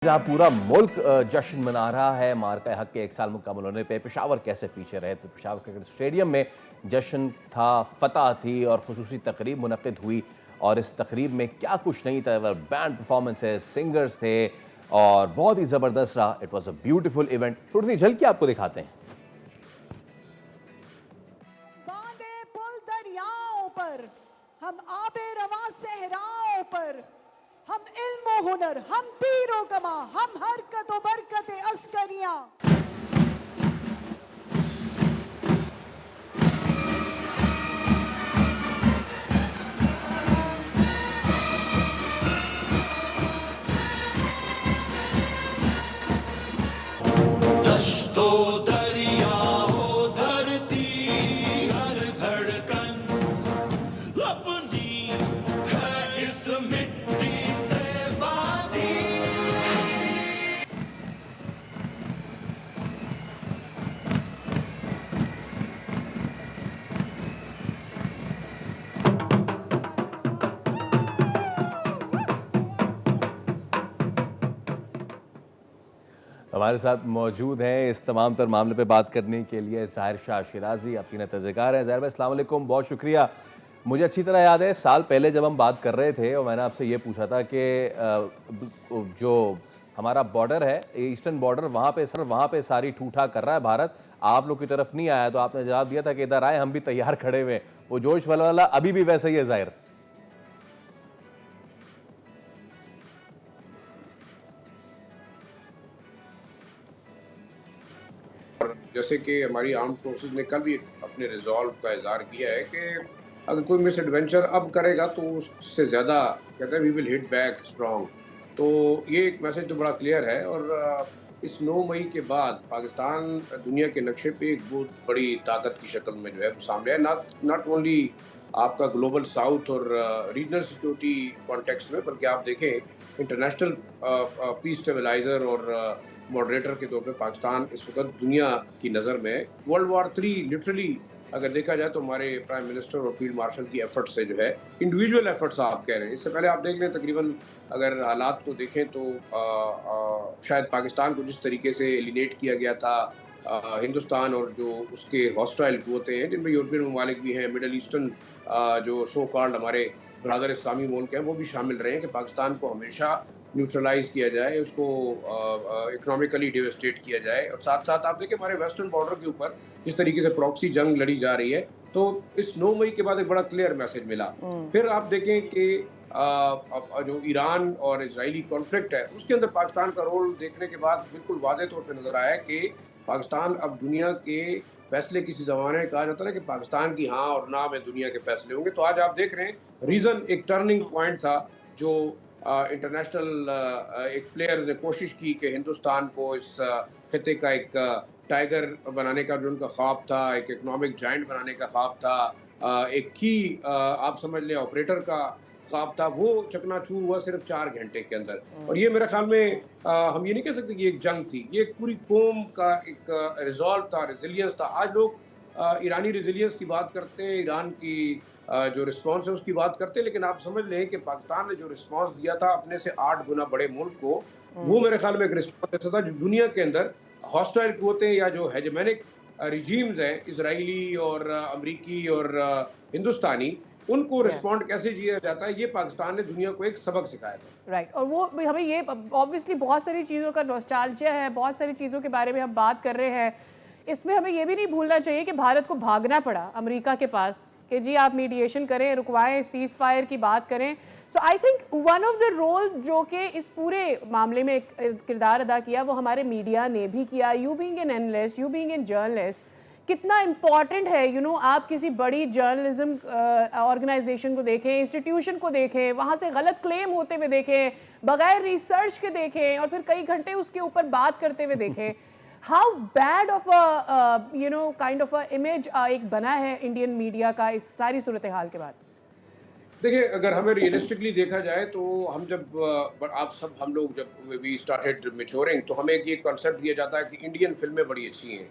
जहाँ पूरा मुल्क जश्न मना रहा है मार्का हक के 1 साल मुकम्मल होने पे, पेशावर कैसे पीछे रहे? तो पेशावर क्रिकेट स्टेडियम में जश्न था, फतह थी और खुसूसी तकरीब मुनक्किद हुई। और इस तकरीब में क्या कुछ नहीं था, बैंड परफॉर्मेंसेस, सिंगर्स थे और बहुत ही ज़बरदस्त रहा। It was a beautiful event. थोड़ी सी झलकी आपको दिखाते हैं। बांधे पुल दरियाओं पर, हम आबे रवा सहराओं पर, हम इल्म हुनर, हम तीरों कमा, हम हरकत बरकत अस्करियां। दश्तो दरिया हो धरती हर धड़कन अपनी है इस मिट्टी से बांधी। हमारे साथ मौजूद हैं इस तमाम तर मामले पे बात करने के लिए ज़ाहिर शाह शिराजी, आप सीनियर तज़्ज़िकार हैं। ज़ाहिर भाई अस्सलाम वालेकुम, बहुत शुक्रिया। मुझे अच्छी तरह याद है साल पहले जब हम बात कर रहे थे और मैंने आपसे ये पूछा था कि जो हमारा बॉर्डर है, ईस्टर्न बॉर्डर, वहाँ पे सारी ठूठा कर रहा है भारत, आप लोग की तरफ नहीं आया। तो आपने जवाब दिया था कि इधर आए, हम भी तैयार खड़े हुए हैं। वो जोश वाला अभी भी वैसा ही है ज़ाहिर। और जैसे कि हमारी आर्म फोर्सेस ने कल भी अपने रिजॉल्व का इजहार किया है कि अगर कोई मिस एडवेंचर अब करेगा तो उससे ज़्यादा कहते हैं we will hit back strong. तो ये एक मैसेज तो बड़ा क्लियर है। और इस 9 मई के बाद पाकिस्तान दुनिया के नक्शे पे एक बहुत बड़ी ताकत की शक्ल में जो है वो सामने है। नॉट ओनली आपका ग्लोबल साउथ और रीजनल सिक्योरिटी कॉन्टेक्स्ट में, बल्कि आप देखें इंटरनेशनल पीस स्टेबलाइजर और मॉडरेटर के तौर पे पाकिस्तान इस वक्त दुनिया की नज़र में वर्ल्ड वॉर 3 लिटरली अगर देखा जाए तो हमारे प्राइम मिनिस्टर और फील्ड मार्शल की एफर्ट्स से जो है इंडिविजुअल एफर्ट्स आप कह रहे हैं। इससे पहले आप देख लें तकरीबन अगर हालात को देखें तो शायद पाकिस्तान को जिस तरीके से एलिनेट किया गया था, हिंदुस्तान और जो उसके हॉस्टाइल कुव्वतें हैं जिनमें यूरोपियन ममालिक भी हैं, मिडल ईस्टर्न जो सो कॉल्ड हमारे ब्रादर इस्लामी मुल्क हैं वो भी शामिल रहे हैं कि पाकिस्तान को हमेशा न्यूट्रलाइज किया जाए, उसको इकोनॉमिकली डिवेस्टेट किया जाए। और साथ साथ आप देखिए हमारे वेस्टर्न बॉर्डर के ऊपर जिस तरीके से प्रॉक्सी जंग लड़ी जा रही है, तो इस 9 मई के बाद एक बड़ा क्लियर मैसेज मिला। फिर आप देखें कि जो ईरान और इजरायली कॉन्फ्लिक्ट है उसके अंदर पाकिस्तान का रोल देखने के बाद बिल्कुल वाज़ेह तौर पर नजर आया कि पाकिस्तान अब दुनिया के फैसले, किसी ज़माने में कहा जाता है कि पाकिस्तान की हाँ और ना में दुनिया के फैसले होंगे, तो आज आप देख रहे हैं रीज़न एक टर्निंग पॉइंट था जो इंटरनेशनल एक प्लेयर ने कोशिश की कि हिंदुस्तान को इस खिते का एक टाइगर बनाने का जो उनका ख्वाब था, एक इकोनॉमिक जाइंट बनाने का ख्वाब था, एक की आप समझ लें ऑपरेटर का ख्वाब था, वो चकनाचूर हुआ सिर्फ 4 घंटे के अंदर। और ये मेरे ख्याल में हम ये नहीं कह सकते कि एक जंग थी, ये एक पूरी कौम का एक रिजॉल्व था, रेजिलियंस था। आज लोग ईरानी रेजिलियंस की बात करते हैं, ईरान की जो रिस्पांस है उसकी बात करते हैं, लेकिन आप समझ लें कि पाकिस्तान ने जो रिस्पांस दिया था अपने से 8 गुना बड़े मुल्क को, वो मेरे ख्याल में एक रिस्पांस ऐसा था जो दुनिया के अंदर हॉस्टाइल कुव्वतें या जो हेजेमनिक रिजीम्स हैं, इजरायली और अमरीकी और हिंदुस्तानी, उनको रिस्पॉन्ड कैसे किया जाता है, ये पाकिस्तान ने दुनिया को एक सबक सिखाया था। राइट और वो हमें ये ऑब्वियसली बहुत सारी चीज़ों का नॉस्टैल्जिया है, बहुत सारी चीज़ों के बारे में हम बात कर रहे हैं। इसमें हमें ये भी नहीं भूलना चाहिए कि भारत को भागना पड़ा अमेरिका के पास कि जी आप मीडिएशन करें, रुकवाएं, सीज़ फायर की बात करें। So I think one of the role जो कि इस पूरे मामले में किरदार अदा किया वो हमारे मीडिया ने भी किया। You being an analyst, you being an journalist, कितना इम्पॉर्टेंट है आप किसी बड़ी जर्नलिज्म ऑर्गेनाइजेशन को देखें, इंस्टीट्यूशन को देखें, वहाँ से गलत क्लेम होते हुए देखें, बगैर रिसर्च के देखें और फिर कई घंटे उसके ऊपर बात करते हुए देखें। How bad of kind of image एक बना है इंडियन मीडिया का इस सारी सूरत हाल के बाद। देखिए अगर हमें रियलिस्टिकली देखा जाए तो हम जब आप सब हम लोग जब वी स्टार्टेड मैच्योरिंग तो हमें ये कॉन्सेप्ट दिया जाता है कि इंडियन फिल्में बड़ी अच्छी हैं,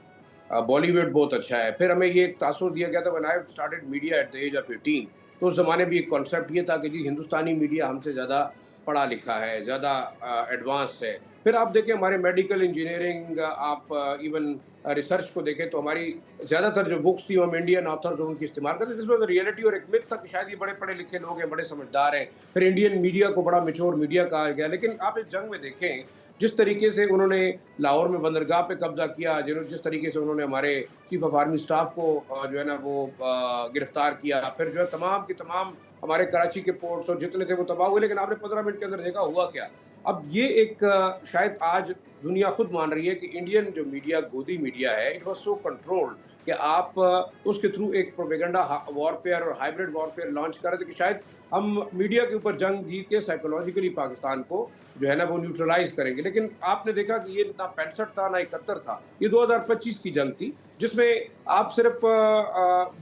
बॉलीवुड बहुत अच्छा है। फिर हमें ये एक तासुर दिया गया था when I started media at the age of 18, तो उस ज़माने भी एक कॉन्सेप्ट ये था कि जी हिंदुस्तानी मीडिया हमसे ज़्यादा पढ़ा लिखा है, ज़्यादा एडवांस्ड है। फिर आप देखें हमारे मेडिकल इंजीनियरिंग, आप इवन रिसर्च को देखें तो हमारी ज़्यादातर जो बुक्स थी हम इंडियन ऑथर्स उनकी इस्तेमाल करते, जिसमें तो रियलिटी और एक मिथ था कि शायद ये बड़े पढ़े लिखे लोग हैं, बड़े समझदार हैं। फिर इंडियन मीडिया को बड़ा मैच्योर मीडिया कहा गया। लेकिन आप इस जंग में देखें जिस तरीके से उन्होंने लाहौर में बंदरगाह पे कब्जा किया, जिस तरीके से उन्होंने हमारे चीफ ऑफ आर्मी स्टाफ को जो है ना वो गिरफ्तार किया, फिर जो है तमाम की तमाम हमारे कराची के पोर्ट्स और जितने थे वो तबाह हुए। लेकिन आपने 15 मिनट के अंदर देखा हुआ क्या। अब ये एक शायद आज दुनिया खुद मान रही है कि इंडियन जो मीडिया, गोदी मीडिया है, इट वाज सो कंट्रोल्ड कि आप उसके थ्रू एक प्रोपेगेंडा वॉरफेयर और हाइब्रिड वॉरफेयर लॉन्च कर रहे थे कि शायद हम मीडिया के ऊपर जंग जीत के साइकोलॉजिकली पाकिस्तान को जो है ना वो न्यूट्रलाइज करेंगे। लेकिन आपने देखा कि ये ना 65 था ना 71 था, ये 2025 की जंग थी, जिसमें आप सिर्फ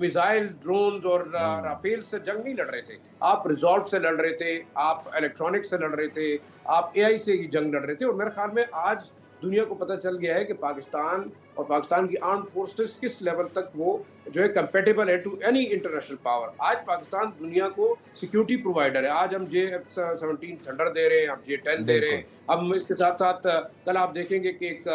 मिसाइल, ड्रोन्स और राफेल से जंग नहीं लड़ रहे थे, आप रिजॉल्व से लड़ रहे थे, आप इलेक्ट्रॉनिक्स से लड़ रहे थे, आप एआई से जंग लड़ रहे थे। और मेरे ख्याल में आज दुनिया को पता चल गया है कि पाकिस्तान और पाकिस्तान की आर्म्ड फोर्सेस किस लेवल तक वो जो है कंपेटेबल है टू एनी इंटरनेशनल पावर। आज पाकिस्तान दुनिया को सिक्योरिटी प्रोवाइडर है। आज हम J-17 थंडर दे रहे हैं, हम J-10 दे रहे हैं। हम इसके साथ साथ कल आप देखेंगे कि एक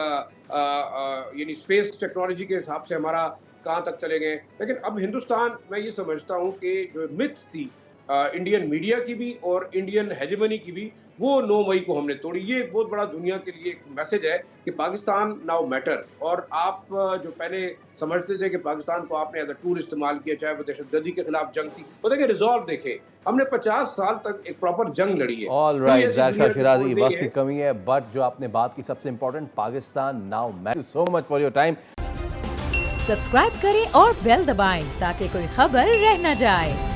यानी स्पेस टेक्नोलॉजी के हिसाब से हमारा कहाँ तक चले गए। लेकिन अब हिंदुस्तान, मैं ये समझता हूँ कि जो मिथ थी इंडियन मीडिया की भी और इंडियन हेजेमनी की भी, वो 9 मई को हमने तोड़ी। ये एक बहुत बड़ा दुनिया के लिए एक मैसेज है कि पाकिस्तान नाउ मैटर। और आप जो पहले समझते थे कि पाकिस्तान को आपने एज अ टूल इस्तेमाल किया, चाहे वो दहशतगर्दी के खिलाफ जंग थी, वो देखें रिजॉल्व देखें, हमने 50 साल तक एक प्रॉपर जंग लड़ी है। ऑल राइट ज़ाहिर शाह शिराजी, वक्त की कमी है, बट जो आपने बात की सबसे important, Pakistan now matter. So much for your time. Subscribe करें और बेल दबाएं ताकि कोई खबर रह न जाए।